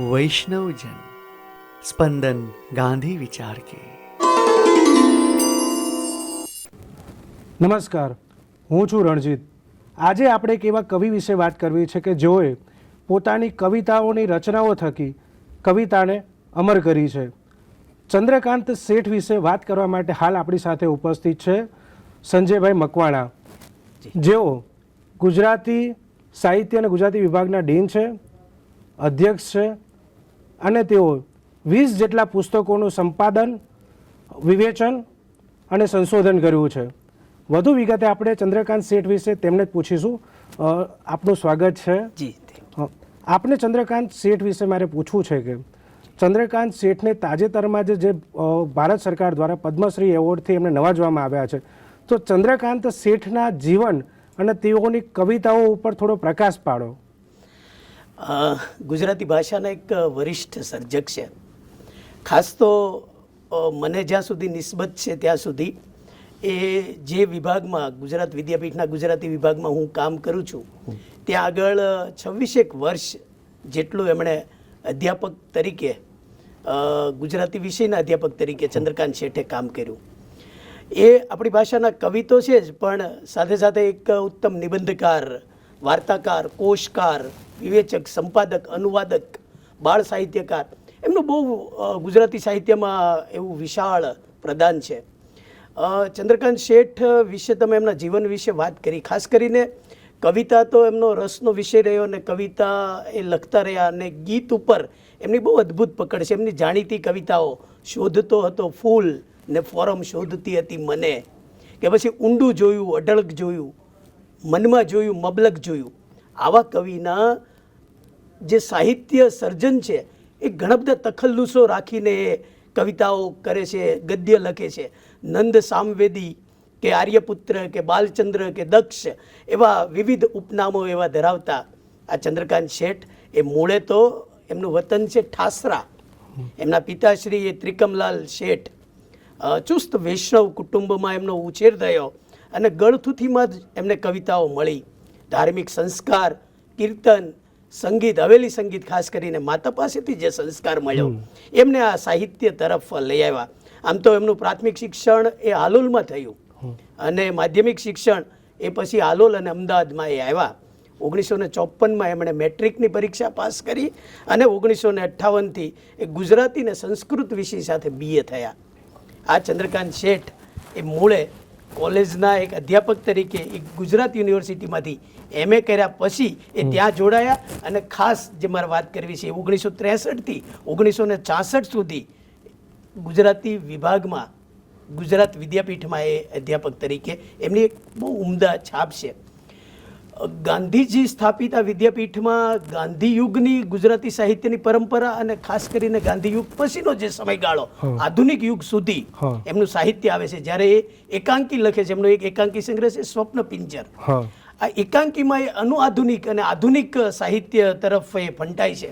वैष्णवजन स्पंदन गांधी विचार के। નમસ્કાર, હું છું રણજીત। આજે આપણે એક એવા કવિ વિશે વાત કરવી છે કે જેઓએ પોતાની કવિતાઓની રચનાઓ થકી કવિતાને અમર કરી છે। ચંદ્રકાંત શેઠ વિશે વાત કરવા માટે હાલ આપણી સાથે ઉપસ્થિત છે સંજયભાઈ મકવાણા, જેઓ ગુજરાતી સાહિત્ય અને ગુજરાતી વિભાગના ડીન છે, અધ્યક્ષ છે અને તેઓ 20 જેટલા પુસ્તકોનું સંપાદન, વિવેચન અને સંશોધન કર્યું છે। વધુ વિગતે આપણે ચંદ્રકાંત શેઠ વિશે તેમને જ પૂછીશું। આપનું સ્વાગત છે જી। આપને ચંદ્રકાંત શેઠ વિશે મારે પૂછવું છે કે ચંદ્રકાંત શેઠને તાજેતરમાં જે ભારત સરકાર દ્વારા પદ્મશ્રી એવોર્ડથી એમને નવાજવામાં આવ્યા છે, તો ચંદ્રકાંત શેઠના જીવન અને તેઓની કવિતાઓ ઉપર થોડો પ્રકાશ પાડો। ગુજરાતી ભાષાના એક વરિષ્ઠ સર્જક છે। ખાસ તો મને જ્યાં સુધી નિસ્બત છે ત્યાં સુધી એ જે વિભાગમાં ગુજરાત વિદ્યાપીઠના ગુજરાતી વિભાગમાં હું કામ કરું છું ત્યાં આગળ 26 વર્ષ જેટલું એમણે અધ્યાપક તરીકે ગુજરાતી વિષયના અધ્યાપક તરીકે ચંદ્રકાંત શેઠે કામ કર્યું। એ આપણી ભાષાના કવિ તો છે જ, પણ સાથે સાથે એક ઉત્તમ નિબંધકાર, વાર્તાકાર, કોશકાર, વિવેચક, સંપાદક, અનુવાદક, બાળ સાહિત્યકાર, એમનું બહુ ગુજરાતી સાહિત્યમાં એવું વિશાળ પ્રદાન છે। ચંદ્રકાંત શેઠ વિશે તમે એમના જીવન વિશે વાત કરી, ખાસ કરીને કવિતા તો એમનો રસનો વિષય રહ્યો અને કવિતા એ લખતા રહ્યા અને ગીત ઉપર એમની બહુ અદ્ભુત પકડ છે। એમની જાણીતી કવિતાઓ શોધતો હતો ફૂલ ને ફોરમ શોધતી હતી મને, કે પછી ઊંડું જોયું, અઢળક જોયું, મનમાં જોયું, મબલક જોયું, આવા કવિના જે સાહિત્ય સર્જન છે એ ઘણા બધા તખલ્લુસો રાખીને એ કવિતાઓ કરે છે, ગદ્ય લખે છે। નંદ સામવેદી કે આર્યપુત્ર કે બાલચંદ્ર કે દક્ષ એવા વિવિધ ઉપનામો એવા ધરાવતા આ ચંદ્રકાંત શેઠ એ મૂળે તો એમનું વતન છે ઠાસરા। એમના પિતાશ્રી એ ત્રિકમલાલ શેઠ ચુસ્ત વૈષ્ણવ કુટુંબમાં એમનો ઉછેર થયો અને ગળથુથીમાં જ એમને કવિતાઓ મળી। ધાર્મિક સંસ્કાર, કીર્તન, સંગીત, હવેલી સંગીત, ખાસ કરીને માતા પાસેથી જે સંસ્કાર મળ્યો એમને આ સાહિત્ય તરફ લઈ આવ્યા। આમ તો એમનું પ્રાથમિક શિક્ષણ એ હાલોલમાં થયું અને માધ્યમિક શિક્ષણ એ પછી હાલોલ અને અમદાવાદમાં એ આવ્યા। 1954માં એમણે મેટ્રિકની પરીક્ષા પાસ કરી અને 1958થી એ ગુજરાતી અને સંસ્કૃત વિષય સાથે BA થયા। આ ચંદ્રકાંત શેઠ એ મૂળે કોલેજના એક અધ્યાપક તરીકે એક ગુજરાત યુનિવર્સિટીમાંથી MA કર્યા પછી એ ત્યાં જોડાયા અને ખાસ જે મારે વાત કરવી છે 1963થી 1966 સુધી ગુજરાતી વિભાગમાં ગુજરાત વિદ્યાપીઠમાં એ અધ્યાપક તરીકે એમની એક બહુ ઉમદા છાપ છે। ગાંધીજી સ્થાપિત આ વિદ્યાપીઠમાં ગાંધી યુગની ગુજરાતી સાહિત્યની પરંપરા અને ખાસ કરીને ગાંધી યુગ પછીનો જે સમયગાળો આધુનિક યુગ સુધી એમનું સાહિત્ય આવે છે। જ્યારે એ એકાંકી લખે છે, એમનો એક એકાંકી સંગ્રહ છે સ્વપ્ન પિંજર। આ એકાંકીમાં એ અનુઆધુનિક અને આધુનિક સાહિત્ય તરફ એ ફંટાય છે।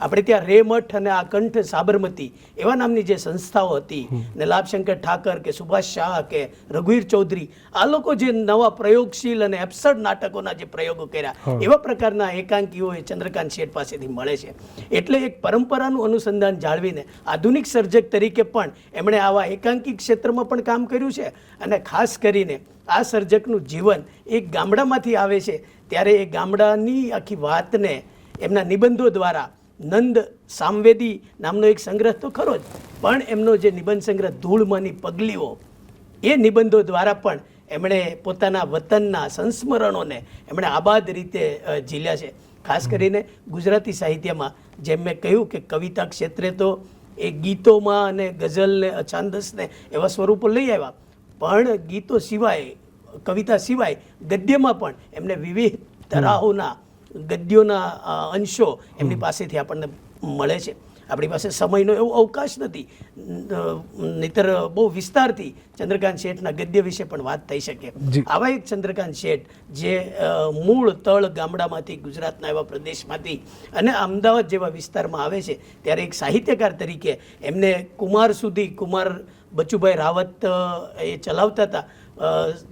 આપણે ત્યાં રેમઠ અને આ કંઠ સાબરમતી એવા નામની જે સંસ્થાઓ હતી ને લાભશંકર ઠાકર કે સુભાષ શાહ કે રઘુવીર ચૌધરી, આ લોકો જે નવા પ્રયોગશીલ અને એબ્સર્ડ નાટકોના જે પ્રયોગો કર્યા એવા પ્રકારના એકાંકીઓ એ ચંદ્રકાંત શેઠ પાસેથી મળે છે। એટલે એક પરંપરાનું અનુસંધાન જાળવીને આધુનિક સર્જક તરીકે પણ એમણે આવા એકાંકી ક્ષેત્રમાં પણ કામ કર્યું છે અને ખાસ કરીને આ સર્જકનું જીવન એક ગામડામાંથી આવે છે ત્યારે એ ગામડાની આખી વાતને એમના નિબંધો દ્વારા, નંદ સામવેદી નામનો એક સંગ્રહ તો ખરો જ, પણ એમનો જે નિબંધ સંગ્રહ ધૂળમાંની પગલીઓ, એ નિબંધો દ્વારા પણ એમણે પોતાના વતનના સંસ્મરણોને એમણે આબાદ રીતે ઝીલ્યા છે। ખાસ કરીને ગુજરાતી સાહિત્યમાં જેમ મેં કહ્યું કે કવિતા ક્ષેત્રે તો એ ગીતોમાં અને ગઝલને, અછાંદસને એવા સ્વરૂપો લઈ આવ્યા, પણ ગીતો સિવાય, કવિતા સિવાય ગદ્યમાં પણ એમને વિવિધ તરાહોના ગદ્યોના અંશો એમની પાસેથી આપણને મળે છે। આપણી પાસે સમયનો એવો અવકાશ નથી, નહીતર બહુ વિસ્તારથી ચંદ્રકાંત શેઠના ગદ્ય વિશે પણ વાત થઈ શકે। આવા એક ચંદ્રકાંત શેઠ જે મૂળ તળ ગામડામાંથી, ગુજરાતના એવા પ્રદેશમાંથી અને અમદાવાદ જેવા વિસ્તારમાં આવે છે ત્યારે એક સાહિત્યકાર તરીકે એમને કુમાર સુધી, કુમાર બચુભાઈ રાવત એ ચલાવતા હતા,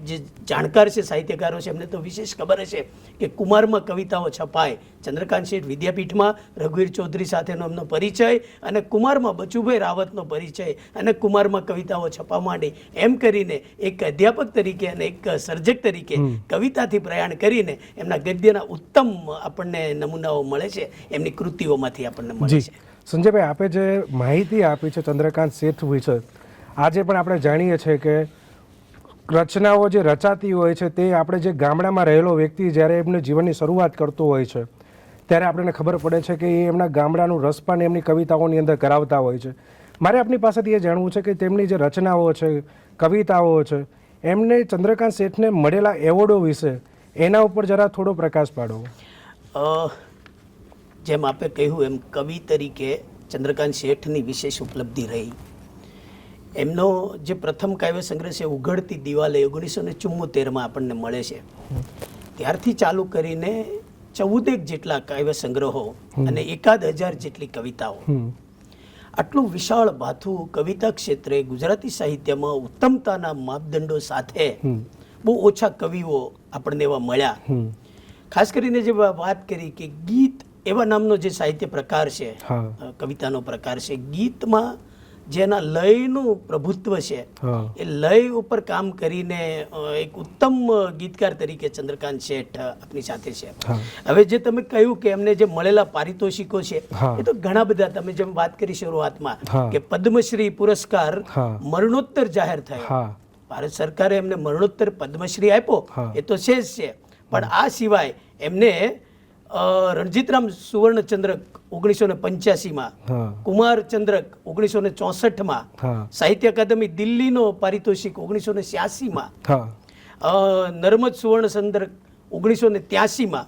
જે જાણકાર છે સાહિત્યકારો છે એમને તો વિશેષ ખબર હશે કે કુમારમાં કવિતાઓ છપાય. ચંદ્રકાંત શેઠ વિદ્યાપીઠમાં રઘુવીર ચૌધરી સાથેનો એમનો પરિચય અને કુમારમાં બચુભાઈ રાવતનો પરિચય અને કુમારમાં કવિતાઓ છપવા માંડી એમ કરીને એક અધ્યાપક તરીકે અને એક સર્જક તરીકે કવિતાથી પ્રયાણ કરીને એમના ગદ્યના ઉત્તમ આપણને નમૂનાઓ મળે છે એમની કૃતિઓમાંથી આપણને મળે છે. સંજયભાઈ, આપે જે માહિતી આપી છે ચંદ્રકાંત શેઠ વિશે, આજે પણ આપણે જાણીએ છીએ કે રચનાઓ જે રચાતી હોય છે તે આપણે જે ગામડામાં રહેલો વ્યક્તિ જ્યારે એમની જીવનની શરૂઆત કરતો હોય છે ત્યારે આપણને ખબર પડે છે કે એ એમના ગામડાનું રસપાન એમની કવિતાઓની અંદર કરાવતા હોય છે. મારે આપની પાસેથી એ જાણવું છે કે તેમની જે રચનાઓ છે, કવિતાઓ છે, એમને ચંદ્રકાંત શેઠને મળેલા એવોર્ડો વિશે એના ઉપર જરા થોડો પ્રકાશ પાડો. જેમ આપે કહ્યું એમ કવિ તરીકે ચંદ્રકાંત શેઠની વિશેષ ઉપલબ્ધિ રહી. એમનો જે પ્રથમ કાવ્ય સંગ્રહ છે ઉઘડતી દિવાલે 1974માં આપણને મળે છે. ત્યારથી ચાલુ કરીને 14 જેટલા કાવ્ય સંગ્રહો અને 1000 જેટલી કવિતાઓ. આટલું વિશાળ ભાથું કવિતા ક્ષેત્રે ગુજરાતી સાહિત્યમાં ઉત્તમતાના માપદંડો સાથે બહુ ઓછા કવિઓ આપણને એવા મળ્યા. ખાસ કરીને જે વાત કરી કે ગીત એવા નામનો જે સાહિત્ય પ્રકાર છે, કવિતાનો પ્રકાર છે, ગીતમાં જેના લયનું પ્રભુત્વ છે એ લય ઉપર કામ કરીને એક ઉત્તમ ગીતકાર તરીકે ચંદ્રકાંત શેઠ આપની સાથે છે. હવે જે તમે કહ્યું કે એમને જે મળેલા પારિતોષિકો છે એ તો ઘણા બધા, તમે જેમ વાત કરી શરૂઆતમાં કે પદ્મશ્રી પુરસ્કાર મરણોત્તર જાહેર થયો, ભારત સરકારે એમને મરણોત્તર પદ્મશ્રી આપ્યો એ તો છે જ છે, પણ આ સિવાય એમને રણજીતરામ સુવર્ણચંદ્રક 1985માં, કુમાર ચંદ્રક 1964માં, સાહિત્ય અકાદમી દિલ્હીનો પારિતોષિક 1986માં, નર્મદ સુવર્ણ ચંદ્રક 1983માં,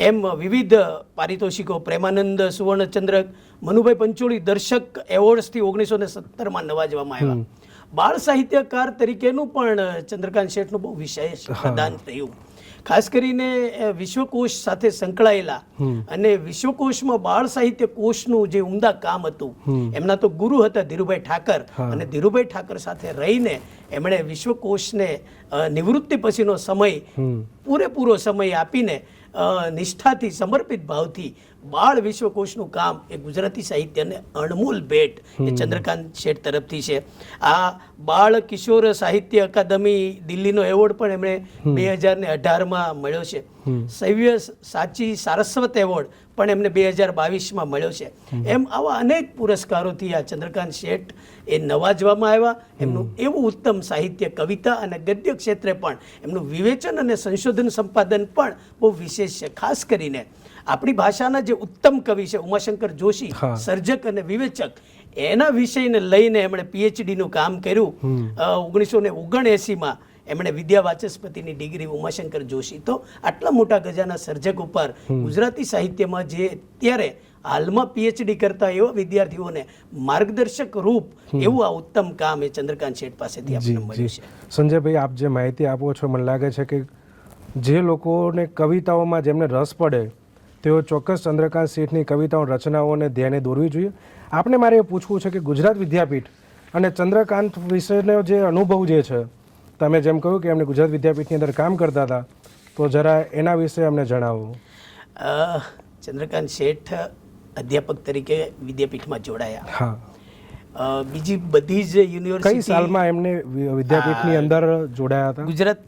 એમ વિવિધ પારિતોષિકો, પ્રેમાનંદ સુવર્ણચંદ્રક, મનુભાઈ પંચોળી દર્શક એવોર્ડ્સથી 1917માં નવાજવામાં આવ્યા. બાળ સાહિત્યકાર તરીકેનું પણ ચંદ્રકાંત શેઠનું બહુ વિશેષ પ્રદાન થયું. ખાસ કરીને વિશ્વકોશ સાથે સંકળાયેલા અને વિશ્વકોશમાં બાળ સાહિત્ય કોશનું જે ઉમદા કામ હતું, એમના તો ગુરુ હતા ધીરુભાઈ ઠાકર, અને ધીરુભાઈ ઠાકર સાથે રહીને એમણે વિશ્વકોશને નિવૃત્તિ પછીનો સમય પૂરેપૂરો સમય આપીને નિષ્ઠાથી, સમર્પિત ભાવથી બાળ વિશ્વકોશનું કામ એ ગુજરાતી સાહિત્યને અણમોલ ભેટ એ ચંદ્રકાંત શેઠ તરફથી છે. આ બાળ કિશોર સાહિત્ય અકાદમી દિલ્હીનો એવોર્ડ પણ એમણે 2018માં મળ્યો છે. સવ્ય સાચી સારસ્વત એવોર્ડ પણ એમને 2022માં મળ્યો છે. એમ આવા અનેક પુરસ્કારોથી આ ચંદ્રકાંત શેઠ એ નવાજવામાં આવ્યા. એમનું એવું ઉત્તમ સાહિત્ય, કવિતા અને ગદ્ય ક્ષેત્રે પણ એમનું વિવેચન અને સંશોધન સંપાદન પણ બહુ વિશેષ છે. ખાસ કરીને આપણી ભાષાના જે ઉત્તમ કવિ છે ઉમાશંકર જોશી, સર્જક અને વિવેચક, એના વિષયને લઈને એમણે પીએચડીનું કામ કર્યું. 1979માં એમણે વિદ્યા વાચસ્પતિની ડિગ્રી ઉમાશંકર જોશી. તો આટલા મોટા ગજાના સર્જક ઉપર ગુજરાતી સાહિત્યમાં જે અત્યારે હાલમાં પીએચડી કરતા એવા વિદ્યાર્થીઓને માર્ગદર્શક રૂપ એવું આ ઉત્તમ કામ એ ચંદ્રકાંત શેઠ પાસેથી આપણને મળ્યું છે. સંજયભાઈ, આપ જે માહિતી આપો છો, મને લાગે છે કે જે લોકોને કવિતાઓમાં જેમને રસ પડે તેઓ ચોક્કસ ચંદ્રકાંત શેઠની કવિતાઓ, રચનાઓને ધ્યાને દોરવી જોઈએ. આપણે મારે એ પૂછવું છે કે ગુજરાત વિદ્યાપીઠ અને ચંદ્રકાંત વિશેનો જે અનુભવ જે છે, તમે જેમ કહ્યું કે એમને ગુજરાત વિદ્યાપીઠની અંદર કામ કરતા હતા, તો જરા એના વિશે અમને જણાવો. ચંદ્રકાંત શેઠ અધ્યાપક તરીકે વિદ્યાપીઠમાં જોડાયા. બીજી બધી જ યુનિવર્સિટી, કઈ સાલમાં એમને વિદ્યાપીઠની અંદર જોડાયા હતા? ગુજરાત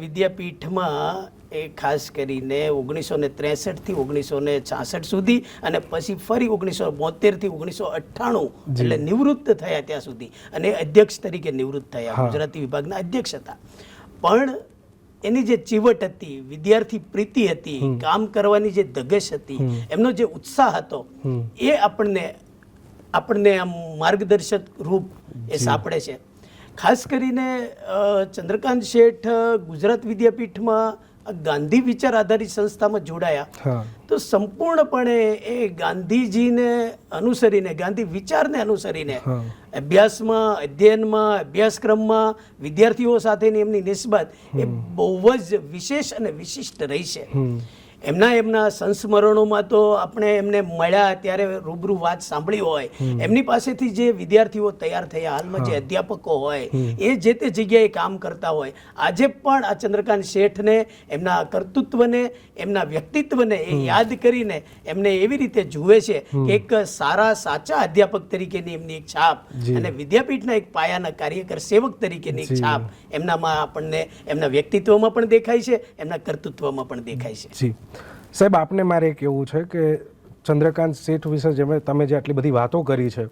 વિદ્યાપીઠમાં એ ખાસ કરીને 1963 થી 1966 સુધી અને પછી ફરી 1972 થી 1998 એટલે નિવૃત્ત થયા ત્યાં સુધી, અને અધ્યક્ષ તરીકે નિવૃત્ત થયા, ગુજરાતી વિભાગના અધ્યક્ષ હતા. પણ એની જે ચીવટ હતી, વિદ્યાર્થી પ્રીતિ હતી, કામ કરવાની જે ધગશ હતી, એમનો જે ઉત્સાહ હતો, એ આપણને આમ માર્ગદર્શક રૂપ એ સાંપડે છે. ખાસ કરીને ચંદ્રકાંત શેઠ ગુજરાત વિદ્યાપીઠમાં ગાંધી વિચાર આધારિત સંસ્થામાં જોડાયા તો સંપૂર્ણપણે એ ગાંધીજીને અનુસરીને, ગાંધી વિચારને અનુસરીને અભ્યાસમાં, અધ્યયનમાં, અભ્યાસક્રમમાં વિદ્યાર્થીઓ સાથેની એમની નિસ્બત એ બહુ જ વિશેષ અને વિશિષ્ટ રહી છે. એમના સંસ્મરણોમાં તો આપણે એમને મળ્યા ત્યારે રૂબરૂ વાત સાંભળી હોય, એમની પાસેથી જે વિદ્યાર્થીઓ તૈયાર થયા, હાલમાં જે અધ્યાપકો હોય એ જે તે જગ્યાએ કામ કરતા હોય, આજે પણ આ ચંદ્રકાંત શેઠને, એમના કર્તૃત્વને, એમના વ્યક્તિત્વને એ યાદ કરીને એમને એવી રીતે જુએ છે કે એક સારા સાચા અધ્યાપક તરીકેની એમની એક છાપ અને વિદ્યાપીઠના એક પાયાના કાર્યકર સેવક તરીકેની એક છાપ એમનામાં આપણને એમના વ્યક્તિત્વમાં પણ દેખાય છે, એમના કર્તૃત્વમાં પણ દેખાય છે. જી સાહેબ, આપને મારે એક એવું છે કે ચંદ્રકાંત શેઠ વિશે તમે જે આટલી બધી વાતો કરી છે,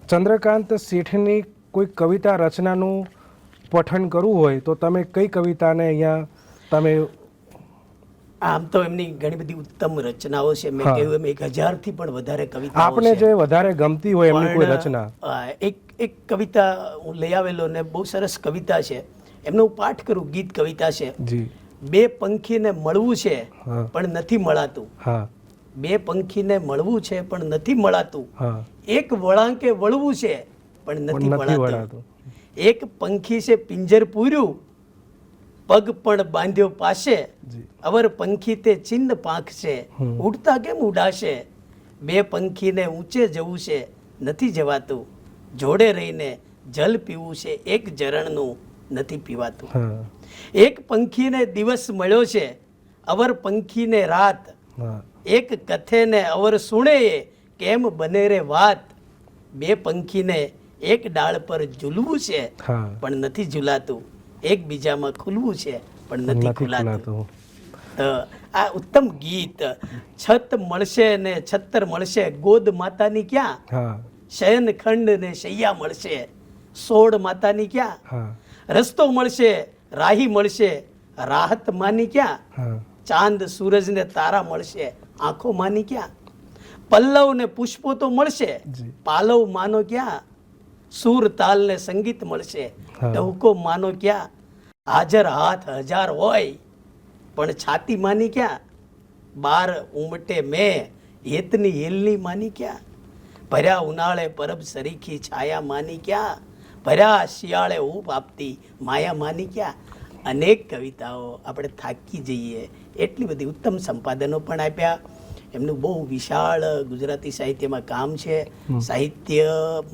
ચંદ્રકાંત શેઠની કોઈ કવિતા રચનાનું પઠન કરવું હોય તો તમે કઈ કવિતાને અહીંયા તમે? આમ તો એમની ઘણી બધી ઉત્તમ રચનાઓ છે. મેં કહ્યું એમ 1000થી પણ વધારે કવિતાઓ આપને જે વધારે ગમતી હોય એમની કોઈ રચના? એક કવિતા હું લઈ આવેલો ને બહુ સરસ કવિતા છે, એમનો હું પાઠ કરું. ગીત કવિતા છે. જી. બે પંખીને મળવું છે પણ નથી મળાતું. બે પંખીને મળવું છે પણ નથી મળાતું. એક વળાંકે વળવું છે પણ નથી મળાતું. એક પંખી છે પિંજર પૂર્યું, પગ પણ બાંધ્યો પાસે. અવર પંખી તે ચિન્ન પાંખ છે, ઉડતા કેમ ઉડાશે. બે પંખીને ઊંચે જવું છે નથી જવાતું. જોડે રહીને જલ પીવું છે એક ઝરણનું નથી પીવાતું. એક પંખીને દિવસ મળ્યો છે, અવર પંખીને રાત. એક કથેને અવર સુણે કેમ બને રે વાત. બે પંખીને એક ડાળ પર ઝૂલવું છે પણ નથી ઝૂલાતું. એકબીજામાં ખુલવું છે પણ નથી ખુલાતું. આ ઉત્તમ ગીત. છત મળશે ને છત્તર મળશે, ગોદ માતાની ક્યાં. શયન ખંડ ને શૈયા મળશે, સોડ માતાની ક્યાં. રસ્તો મળશે, રાહી મળશે, રાહત માની ક્યાં. ચાંદ સૂરજ ને તારા મળશે, આંખો માની ક્યાં. પલ્લવ ને પુષ્પો તો મળશે, પાલવ માનો ક્યાં. સૂર તાલ ને સંગીત મળશે, ટહુકો માનો ક્યાં. હાજર હાથ 1000 હોય પણ છાતી માની ક્યાં. બાર ઉમટે મેં હેતની હેલની માની ક્યાં. ભર્યા ઉનાળે પરબ સરીખી છાયા માની ક્યાં. ભર્યા શિયાળે ઊપ આપતી માયા માની ક્યાં. અનેક કવિતાઓ આપણે થાકી જઈએ એટલી બધી ઉત્તમ સંપાદનો પણ આપ્યા. એમનું બહુ વિશાળ ગુજરાતી સાહિત્યમાં કામ છે. સાહિત્ય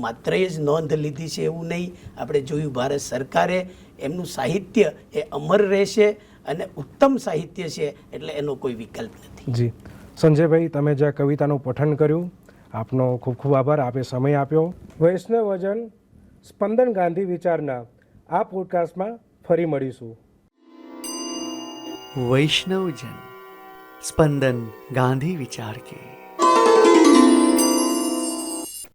માત્ર જ નોંધ લીધી છે એવું નહીં, આપણે જોયું ભારત સરકારે એમનું સાહિત્ય એ અમર રહેશે અને ઉત્તમ સાહિત્ય છે એટલે એનો કોઈ વિકલ્પ નથી. જી સંજયભાઈ, તમે જે કવિતાનું પઠન કર્યું આપનો ખૂબ ખૂબ આભાર. આપે સમય આપ્યો. વૈષ્ણવજન સ્પંદન ગાંધી વિચારના આ પોડકાસ્ટમાં ફરી મળીશું. वैष्णवजन स्पंदन गांधी विचार के